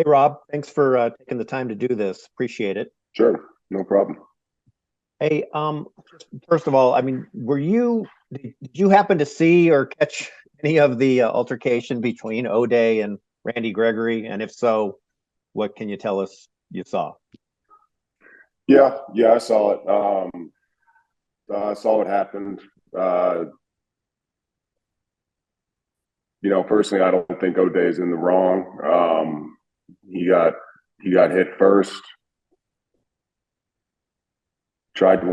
Hey, Rob, thanks for taking the time to do this. Appreciate it. Sure, no problem. Hey, first of all, I mean, did you happen to see or catch any of the altercation between Oday and Randy Gregory? And if so, what can you tell us you saw? Yeah, I saw it. I saw what happened. Uh, Personally, I don't think O'Day's in the wrong. He got he got hit first. Tried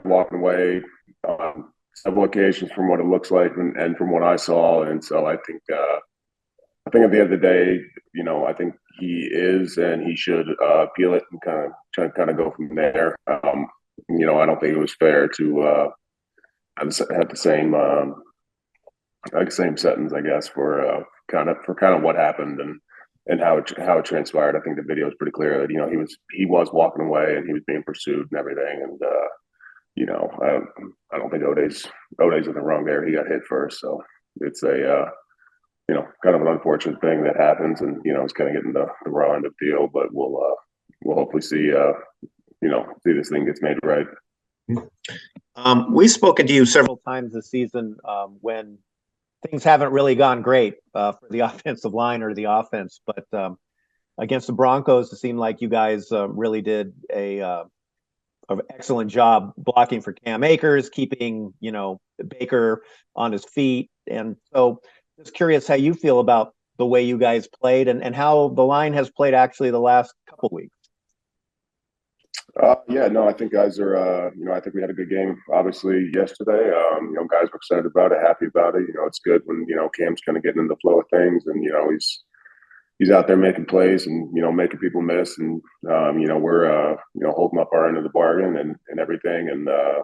walking away on several occasions from what it looks like and from what I saw. And so I think at the end of the day, I think he is and he should appeal it and kind of go from there. I don't think it was fair to have the same same sentence, I guess, for kind of what happened and how it transpired. I think the video is pretty clear that he was walking away and he was being pursued and everything. And I don't think Oday's in the wrong there. He got hit first, so it's a kind of an unfortunate thing that happens, and it's kind of getting the raw end of the deal. But we'll hopefully see this thing gets made right. We've spoken to you several times this season when things haven't really gone great for the offensive line or the offense, but against the Broncos, it seemed like you guys really did an excellent job blocking for Cam Akers, keeping Baker on his feet, and so just curious how you feel about the way you guys played and how the line has played actually the last couple of weeks. Yeah, no, I think guys are, I think we had a good game, obviously, yesterday. Guys were excited about it, happy about it. It's good when, Cam's kind of getting in the flow of things and, he's out there making plays and, making people miss. And, we're, holding up our end of the bargain and everything. And, I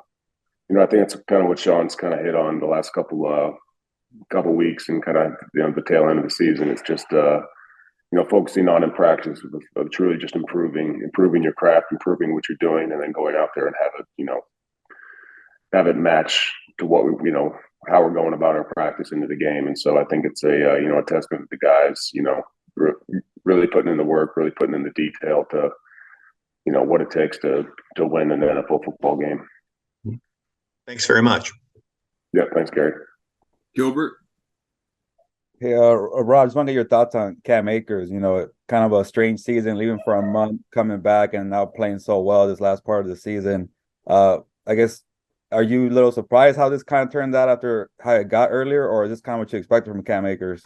think it's kind of what Sean's kind of hit on the last couple weeks and kind of, the tail end of the season. It's just, focusing on in practice of truly just improving your craft, improving what you're doing, and then going out there and have it match to what how we're going about our practice into the game. And so I think it's a testament to the guys, really putting in the work, really putting in the detail to, what it takes to win an NFL football game. Thanks very much. Yeah, thanks, Gary. Gilbert. Hey, Rob, just want to get your thoughts on Cam Akers. Kind of a strange season, leaving for a month, coming back, and now playing so well this last part of the season. I guess, are you a little surprised how this kind of turned out after how it got earlier, or is this kind of what you expected from Cam Akers?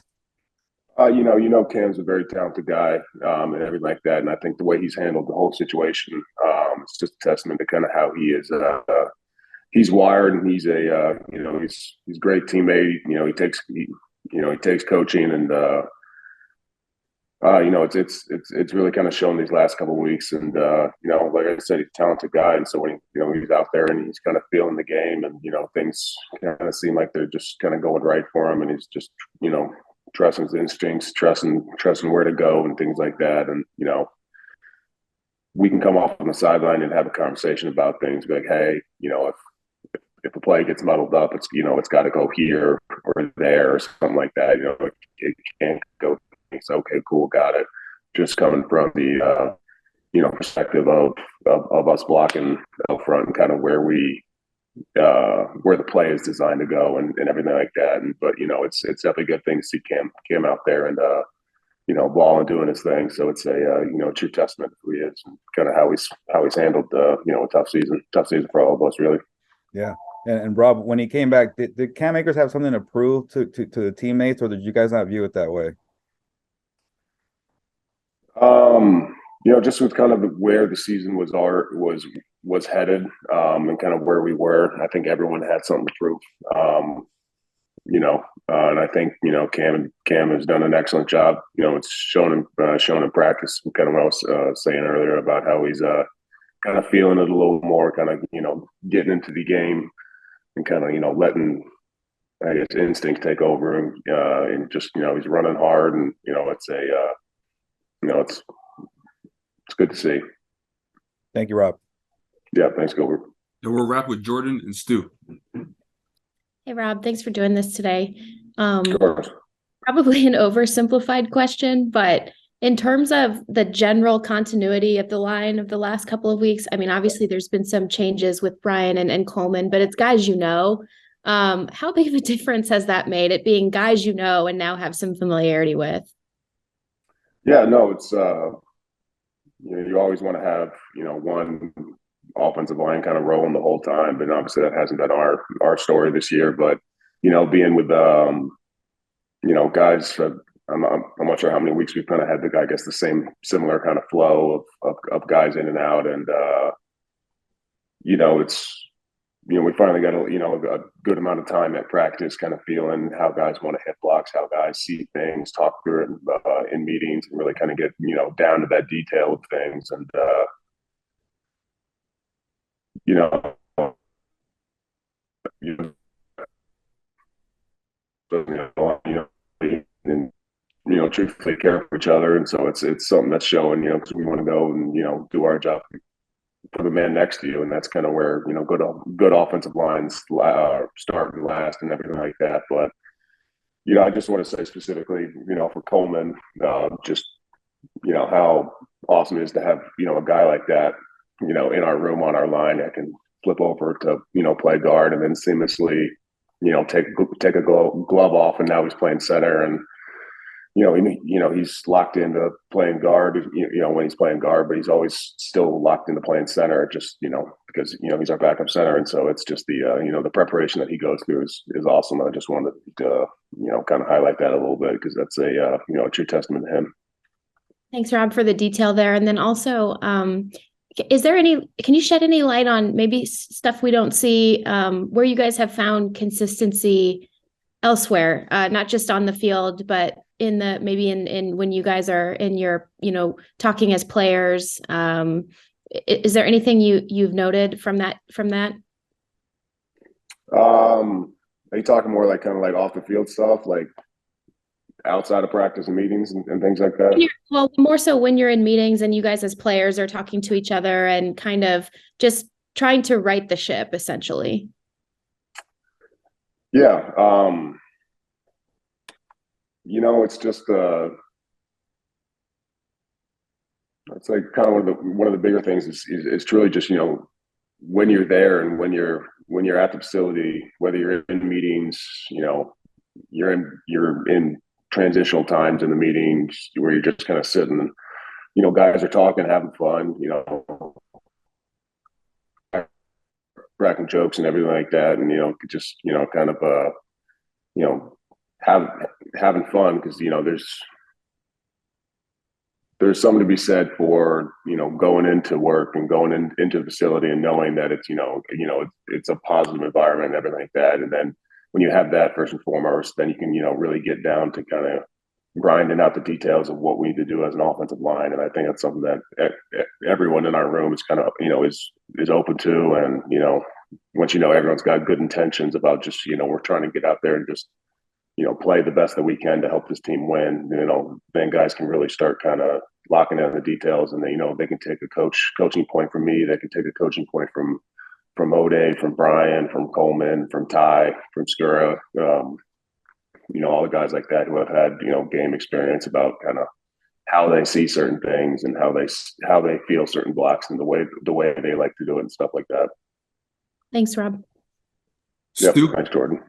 Cam's a very talented guy and everything like that, and I think the way he's handled the whole situation, it's just a testament to kind of how he is. He's wired, and he's he's a great teammate. He takes coaching, and it's really kind of shown these last couple of weeks. And like I said, he's a talented guy, and so when he's out there and he's kind of feeling the game, and things kind of seem like they're just kind of going right for him, and he's just trusting his instincts, trusting where to go, and things like that. And we can come off on the sideline and have a conversation about things, be like, hey, if a play gets muddled up, it's got to go here or there or something like that. It can't go. It's okay, cool, got it. Just coming from the perspective of us blocking up front and kind of where the play is designed to go and everything like that. But it's definitely a good thing to see Cam out there and ball and doing his thing. So it's a true testament to who he is and kind of how he's handled a tough season for all of us, really. Yeah. And Rob, when he came back, did Cam Akers have something to prove to the teammates, or did you guys not view it that way? Just with kind of where the season was headed, and kind of where we were, I think everyone had something to prove. And I think Cam has done an excellent job. It's shown in practice. Kind of what I was saying earlier about how he's kind of feeling it a little more, kind of getting into the game. And kind of, letting, I guess, instinct take over, and just, he's running hard, and it's good to see. Thank you, Rob. Yeah, thanks, Gilbert. And we'll wrap with Jordan and Stu. Hey, Rob, thanks for doing this today. Sure. Probably an oversimplified question, but In terms of the general continuity of the line of the last couple of weeks, I mean, obviously there's been some changes with Brian and Coleman, but it's guys you know. How big of a difference has that made, it being guys you know and now have some familiarity with? Yeah, no, it's you always want to have one offensive line kind of rolling the whole time, but obviously that hasn't been our story this year. But being with guys. I'm not sure how many weeks we've kind of had the same similar kind of flow of guys in and out, and it's we finally got a good amount of time at practice, kind of feeling how guys want to hit blocks, how guys see things, talk through it in meetings, and really kind of get down to that detail of things, and you know, you know, and truthfully care for each other, and so it's something that's showing, because we want to go and do our job for the man next to you, and that's kind of where good offensive lines start and last and everything like that. But I just want to say specifically, for Coleman, just how awesome it is to have a guy like that, in our room on our line that can flip over to play guard and then seamlessly take a glove off, and now he's playing center, and he's locked into playing guard, when he's playing guard, but he's always still locked into playing center, just, because, he's our backup center. And so it's just the preparation that he goes through is awesome. I just wanted to, kind of highlight that a little bit, because that's a true testament to him. Thanks, Rob, for the detail there. And then also, can you shed any light on maybe stuff we don't see, where you guys have found consistency elsewhere, not just on the field, but in when you guys are in your, talking as players? Is there anything you've noted from that? Are you talking more like kind of like off the field stuff, like outside of practice and meetings and things like that? Well, more so when you're in meetings and you guys as players are talking to each other and kind of just trying to right the ship, essentially. Yeah. It's just it's like kind of one of the bigger things is truly just when you're there and when you're at the facility, whether you're in meetings, you're in transitional times in the meetings where you're just kind of sitting, guys are talking, having fun, cracking jokes and everything like that, and just kind of having fun, because there's something to be said for going into work and going into the facility and knowing that it's it's a positive environment and everything like that. And then when you have that first and foremost, then you can really get down to kind of grinding out the details of what we need to do as an offensive line. And I think that's something that everyone in our room is kind of is open to. And once everyone's got good intentions about just we're trying to get out there and just play the best that we can to help this team win, then guys can really start kind of locking down the details, and they can take a coaching point from me. They can take a coaching point from Oday, from Brian, from Coleman, from Ty, from Skura, all the guys like that who have had, game experience about kind of how they see certain things and how they feel certain blocks and the way they like to do it and stuff like that. Thanks, Rob. Yep. Thanks, Jordan.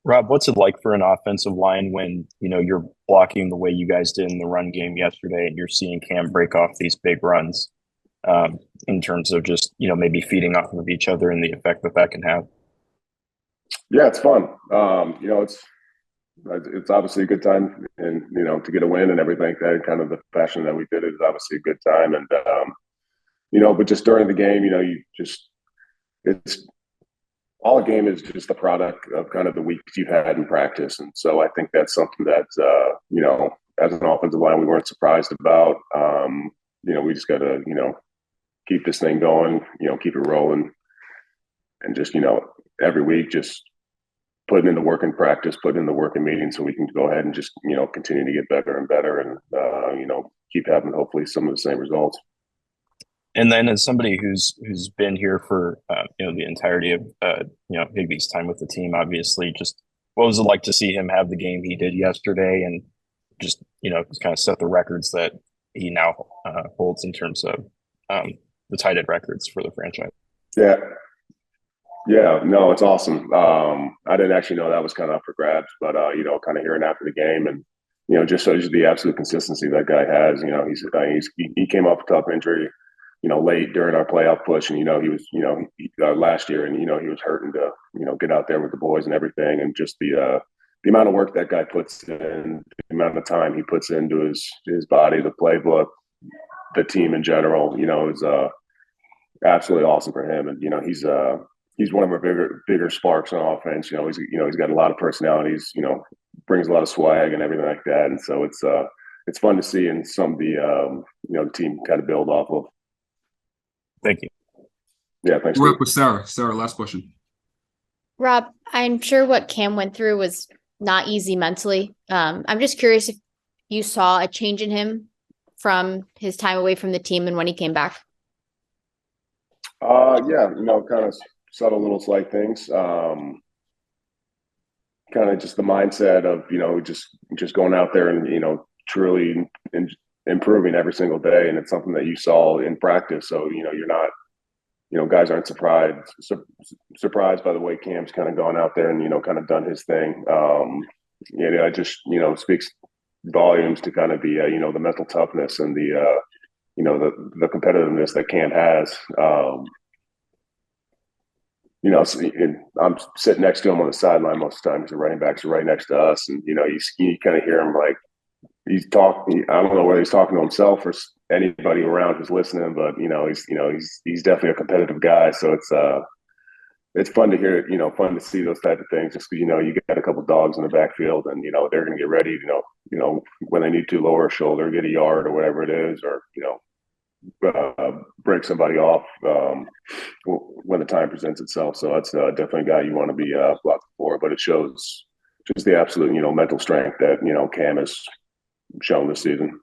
Rob, what's it like for an offensive line when, you're blocking the way you guys did in the run game yesterday and you're seeing Cam break off these big runs, in terms of just, maybe feeding off of each other and the effect that can have? Yeah, it's fun. It's obviously a good time, and, to get a win and everything like that, and kind of the fashion that we did it is obviously a good time. And, but just during the game, it's all a game is just a product of kind of the weeks you've had in practice. And so I think that's something that, as an offensive line, we weren't surprised about. We just got to, keep this thing going, keep it rolling, and just, every week, just putting in the work in practice, putting in the work in meetings, so we can go ahead and just, continue to get better and better, and, keep having hopefully some of the same results. And then, as somebody who's been here for the entirety of Higbee's time with the team, obviously, just what was it like to see him have the game he did yesterday, and just, kind of set the records that he now holds in terms of the tight end records for the franchise. Yeah. Yeah, no, it's awesome. I didn't actually know that was kind of up for grabs, but kind of hearing after the game, and just shows you the absolute consistency that guy has. He came off a tough injury, late during our playoff push, and he was last year, and he was hurting to get out there with the boys and everything, and just the amount of work that guy puts in, the amount of time he puts into his body, the playbook, the team in general, is absolutely awesome for him, and he's one of our bigger sparks on offense. He's got a lot of personalities. Brings a lot of swag and everything like that. And so it's fun to see, and some of the the team kind of build off of. Thank you. Yeah, thanks. We're up with Sarah. Sarah, last question. Rob, I'm sure what Cam went through was not easy mentally. I'm just curious if you saw a change in him from his time away from the team and when he came back. Yeah, kind of subtle little slight things. Kind of just the mindset of just going out there and truly improving every single day, and it's something that you saw in practice. So you're not, guys aren't surprised by the way Cam's kind of gone out there and kind of done his thing. It just speaks volumes to kind of the the mental toughness and the the competitiveness that Cam has. I'm sitting next to him on the sideline most of the time because the running backs are right next to us, and you kind of hear him like he's talking. I don't know whether he's talking to himself or anybody around who's listening, but he's definitely a competitive guy. So it's fun to hear, fun to see those type of things, just because you got a couple dogs in the backfield, and they're going to get ready, when they need to lower a shoulder, get a yard or whatever it is, or break somebody off when the time presents itself. So that's definitely a guy you want to be blocking for. But it shows just the absolute mental strength that Cam has shown this season.